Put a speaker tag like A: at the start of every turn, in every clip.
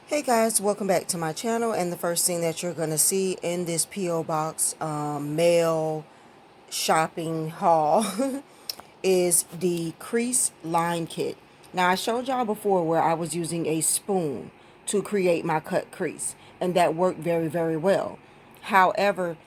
A: Hey guys, welcome back to my channel. And the first thing that you're going to see in this P.O. Box mail shopping haul is the crease line kit. Now I showed y'all before where I was using a spoon to create my cut crease, and that worked very well. However,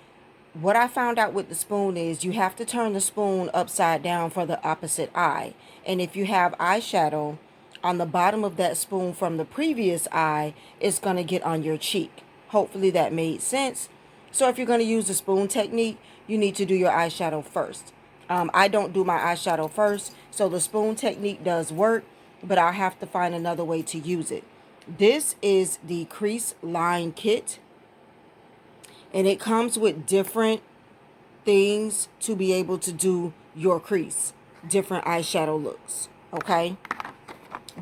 A: what I found out with the spoon is you have to turn the spoon upside down for the opposite eye. And if you have eyeshadow on the bottom of that spoon from the previous eye, it's going to get on your cheek. Hopefully that made sense. So if you're going to use the spoon technique, you need to do your eyeshadow first. I don't do my eyeshadow first, so the spoon technique does work, but I'll have to find another way to use it. This is the crease line kit, and it comes with different things to be able to do your crease, different eyeshadow looks. Okay,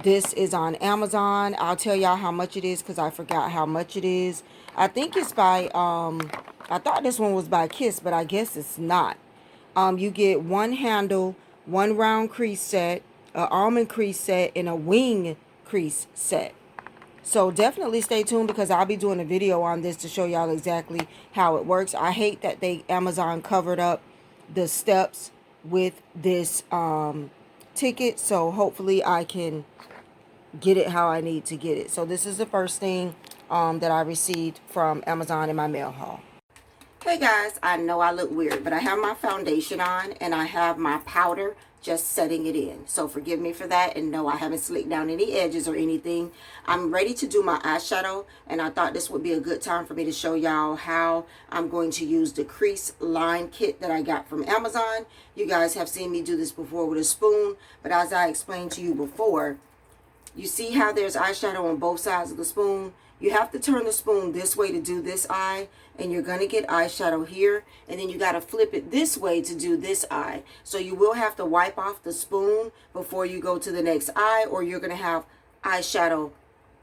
A: this is on Amazon. I'll tell y'all how much it is because I forgot how much it is. I think it's by I thought this one was by Kiss, but I guess it's not. You get one handle, one round crease set, an almond crease set, and a wing crease set. So definitely stay tuned because I'll be doing a video on this to show y'all exactly how it works. I hate that Amazon covered up the steps with this ticket. So hopefully I can get it how I need to get it. So this is the first thing that I received from Amazon in my mail haul. Hey guys, I know I look weird, but I have my foundation on and I have my powder just setting it in. So forgive me for that, and no, I haven't slicked down any edges or anything. I'm ready to do my eyeshadow, and I thought this would be a good time for me to show y'all how I'm going to use the crease line kit that I got from Amazon. You guys have seen me do this before with a spoon, but as I explained to you before, you see how there's eyeshadow on both sides of the spoon? You have to turn the spoon this way to do this eye, and you're going to get eyeshadow here. And then you got to flip it this way to do this eye. So you will have to wipe off the spoon before you go to the next eye, or you're going to have eyeshadow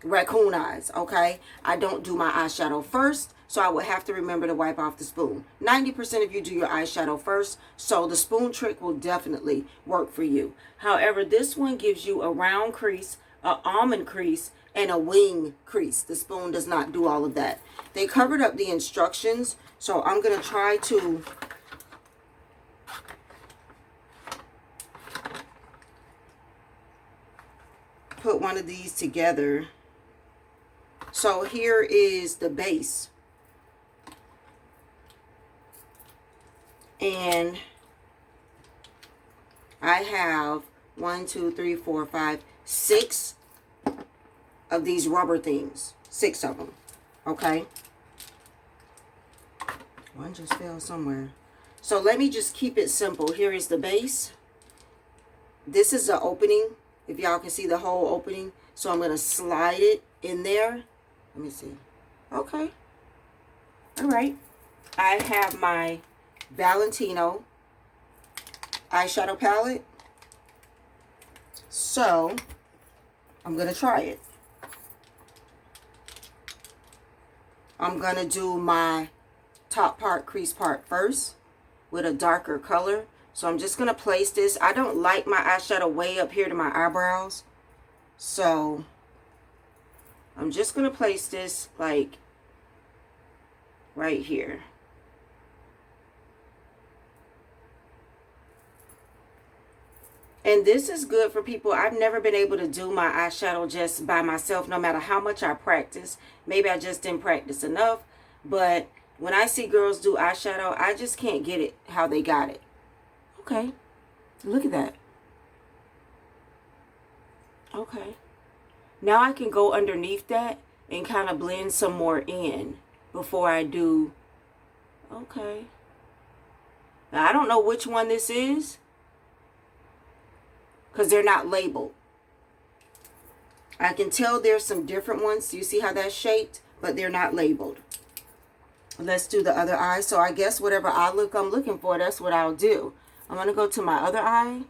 A: raccoon eyes, okay? I don't do my eyeshadow first, so I would have to remember to wipe off the spoon. 90% of you do your eyeshadow first, so the spoon trick will definitely work for you. However, this one gives you a round crease, an almond crease, and a wing crease. The spoon does not do all of that. They covered up the instructions, so I'm going to try to put one of these together. So here is the base. And I have 1, 2, 3, 4, 5, 6 of these rubber things. 6 of them. Okay. One just fell somewhere. So let me just keep it simple. Here is the base. This is the opening. If y'all can see the whole opening. So I'm going to slide it in there. Let me see. Okay. All right. I have my Valentino eyeshadow palette. So I'm going to try it. I'm going to do my top part, crease part first with a darker color. So I'm just going to place this. I don't like my eyeshadow way up here to my eyebrows. So I'm just going to place this like right here. And this is good for people. I've never been able to do my eyeshadow just by myself, no matter how much I practice. Maybe I just didn't practice enough. But when I see girls do eyeshadow, I just can't get it how they got it. Okay. Look at that. Okay. Now I can go underneath that and kind of blend some more in before I do. Okay. Now I don't know which one this is, because they're not labeled. I can tell there's some different ones. You see how that's shaped? But they're not labeled. Let's do the other eye. So I guess whatever eye look I'm looking for, that's what I'll do. I'm going to go to my other eye.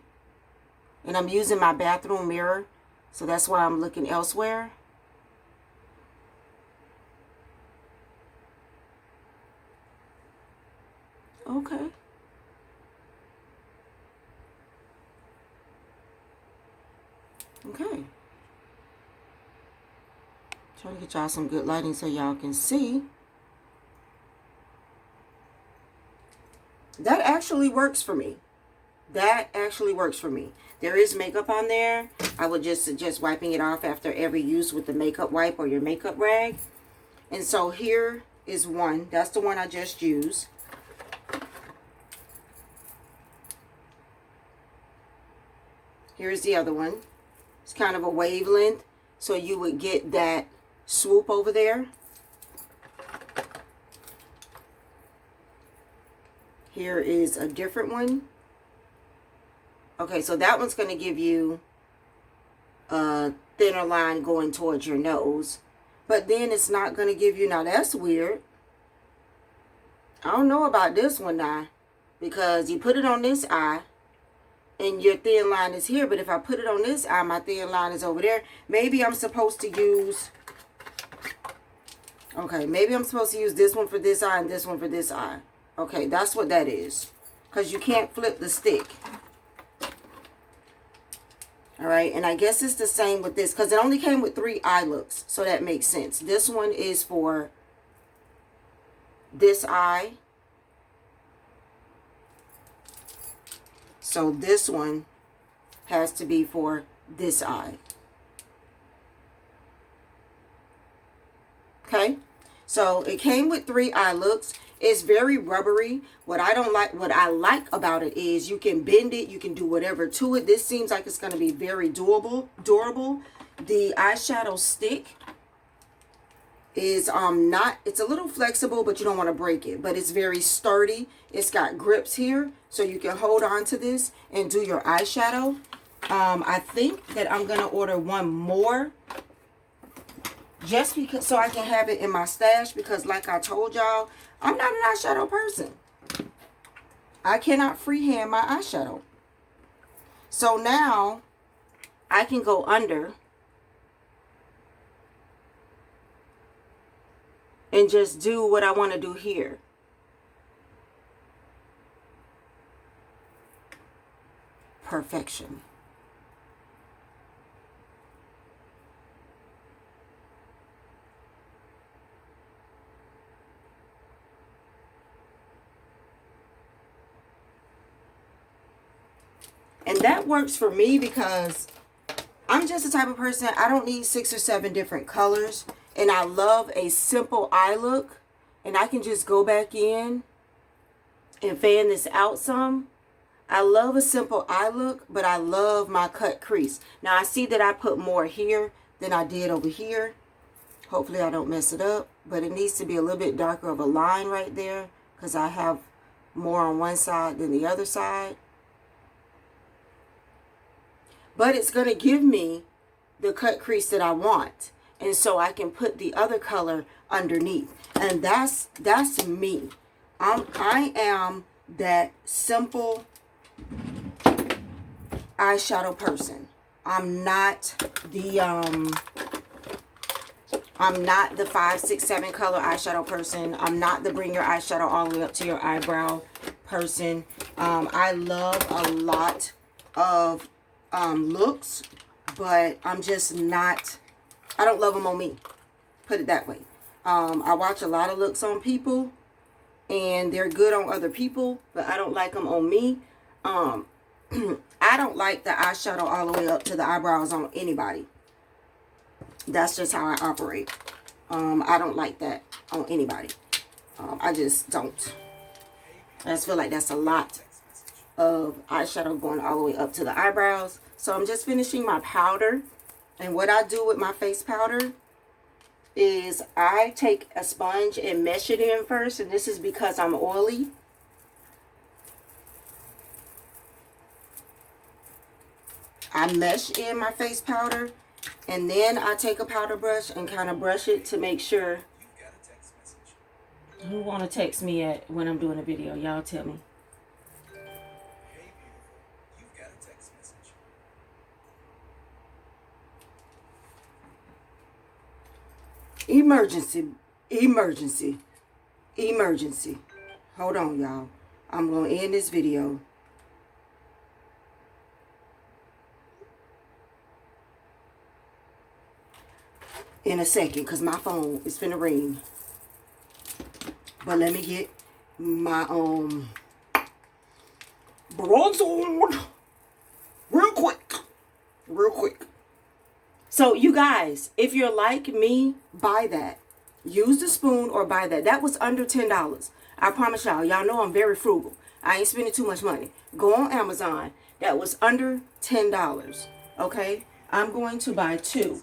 A: And I'm using my bathroom mirror. So that's why I'm looking elsewhere. Okay. Okay. Trying to get y'all some good lighting so y'all can see. That actually works for me. That actually works for me. There is makeup on there. I would just suggest wiping it off after every use with the makeup wipe or your makeup rag. And so here is one. That's the one I just used. Here's the other one. It's kind of a wavelength, so you would get that swoop over there. Here is a different one. Okay, so that one's going to give you a thinner line going towards your nose. But then it's not going to give you, now that's weird. I don't know about this one now. Because you put it on this eye and your thin line is here. But if I put it on this eye, my thin line is over there. Maybe I'm supposed to use, okay, maybe I'm supposed to use this one for this eye and this one for this eye. Okay, that's what that is. Because you can't flip the stick. Alright, and I guess it's the same with this. Because it only came with 3 eye looks. So that makes sense. This one is for this eye. So this one has to be for this eye. Okay, so it came with 3 eye looks. It's very rubbery. What I like about it is you can bend it, you can do whatever to it. This seems like it's going to be very durable. The eyeshadow stick is not, it's a little flexible, but you don't want to break it. But it's very sturdy. It's got grips here, so you can hold on to this and do your eyeshadow. I think that I'm going to order one more. Just because, so I can have it in my stash, because like I told y'all, I'm not an eyeshadow person. I cannot freehand my eyeshadow. So now I can go under and just do what I want to do here. Perfection. And that works for me because I'm just the type of person, I don't need 6 or 7 different colors. And I love a simple eye look. And I can just go back in and fan this out some. I love a simple eye look, but I love my cut crease. Now I see that I put more here than I did over here. Hopefully I don't mess it up. But it needs to be a little bit darker of a line right there, because I have more on one side than the other side. But it's going to give me the cut crease that I want. And so I can put the other color underneath. And that's me. I am that simple eyeshadow person. I'm not the 5, 6, 7 color eyeshadow person. I'm not the bring your eyeshadow all the way up to your eyebrow person. I love a lot of looks, but I'm just not, I don't love them on me, put it that way. I watch a lot of looks on people and they're good on other people, but I don't like them on me. I don't like the eyeshadow all the way up to the eyebrows on anybody. That's just how I operate. I don't like that on anybody. I just don't. I just feel like that's a lot of eyeshadow going all the way up to the eyebrows. So I'm just finishing my powder. And what I do with my face powder is I take a sponge and mesh it in first. And this is because I'm oily. I mesh in my face powder. And then I take a powder brush and kind of brush it to make sure. Who want to text me at when I'm doing a video? Y'all tell me. Emergency, emergency, emergency. Hold on, y'all. I'm going to end this video. in a second because my phone is finna ring. But let me get my bronze on real quick. Real quick. So you guys, if you're like me, buy that. Use the spoon or buy that. That was under $10. I promise y'all. Y'all know I'm very frugal. I ain't spending too much money. Go on Amazon. That was under $10. Okay? I'm going to buy 2.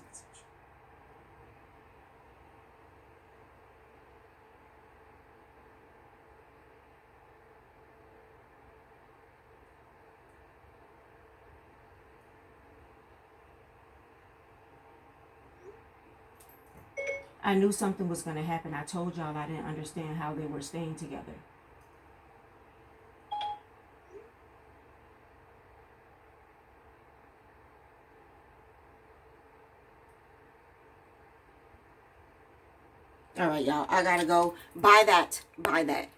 A: I knew something was going to happen. I told y'all I didn't understand how they were staying together. All right, y'all. I got to go. Buy that. Buy that.